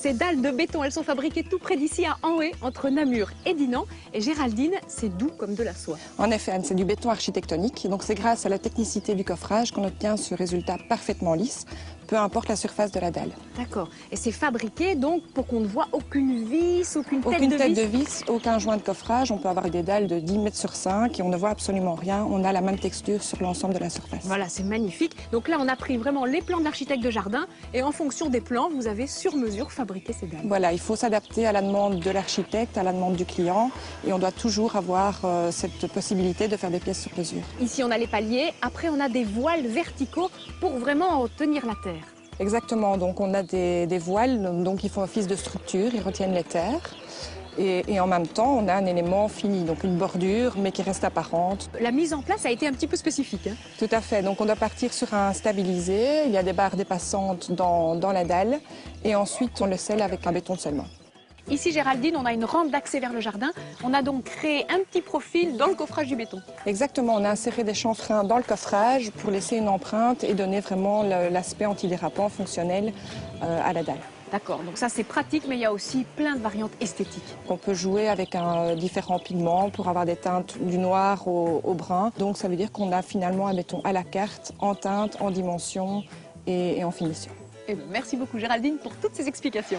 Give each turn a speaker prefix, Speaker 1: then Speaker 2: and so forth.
Speaker 1: Ces dalles de béton, elles sont fabriquées tout près d'ici à Anhoué, entre Namur et Dinan. Et Géraldine, c'est doux comme de la soie.
Speaker 2: En effet, Anne, c'est du béton architectonique. Donc c'est grâce à la technicité du coffrage qu'on obtient ce résultat parfaitement lisse, peu importe la surface de la dalle.
Speaker 1: D'accord. Et c'est fabriqué donc pour qu'on ne voit aucune vis, aucune tête
Speaker 2: Aucune
Speaker 1: de
Speaker 2: tête
Speaker 1: vis.
Speaker 2: de vis, aucun joint de coffrage. On peut avoir des dalles de 10 mètres sur 5 et on ne voit absolument rien. On a la même texture sur l'ensemble de la surface.
Speaker 1: Voilà, c'est magnifique. Donc là, on a pris vraiment les plans de l'architecte de jardin et en fonction des plans, vous avez sur mesure fabriqué ces dalles.
Speaker 2: Voilà, il faut s'adapter à la demande de l'architecte, à la demande du client et on doit toujours avoir cette possibilité de faire des pièces sur mesure.
Speaker 1: Ici, on a les paliers. Après, on a des voiles verticaux pour vraiment tenir la terre.
Speaker 2: Exactement, donc on a des voiles donc qui font office de structure, ils retiennent les terres. Et en même temps, on a un élément fini, donc une bordure, mais qui reste apparente.
Speaker 1: La mise en place a été un petit peu spécifique. Hein.
Speaker 2: Tout à fait, donc on doit partir sur un stabilisé, il y a des barres dépassantes dans la dalle, et ensuite on le scelle avec un béton de scellement.
Speaker 1: Ici, Géraldine, on a une rampe d'accès vers le jardin. On a donc créé un petit profil dans le coffrage du béton.
Speaker 2: Exactement, on a inséré des chanfreins dans le coffrage pour laisser une empreinte et donner vraiment l'aspect antidérapant fonctionnel à la dalle.
Speaker 1: D'accord, donc ça c'est pratique, mais il y a aussi plein de variantes esthétiques.
Speaker 2: On peut jouer avec différents pigments pour avoir des teintes du noir au brun. Donc ça veut dire qu'on a finalement un béton à la carte, en teinte, en dimension et en finition.
Speaker 1: Et merci beaucoup Géraldine pour toutes ces explications.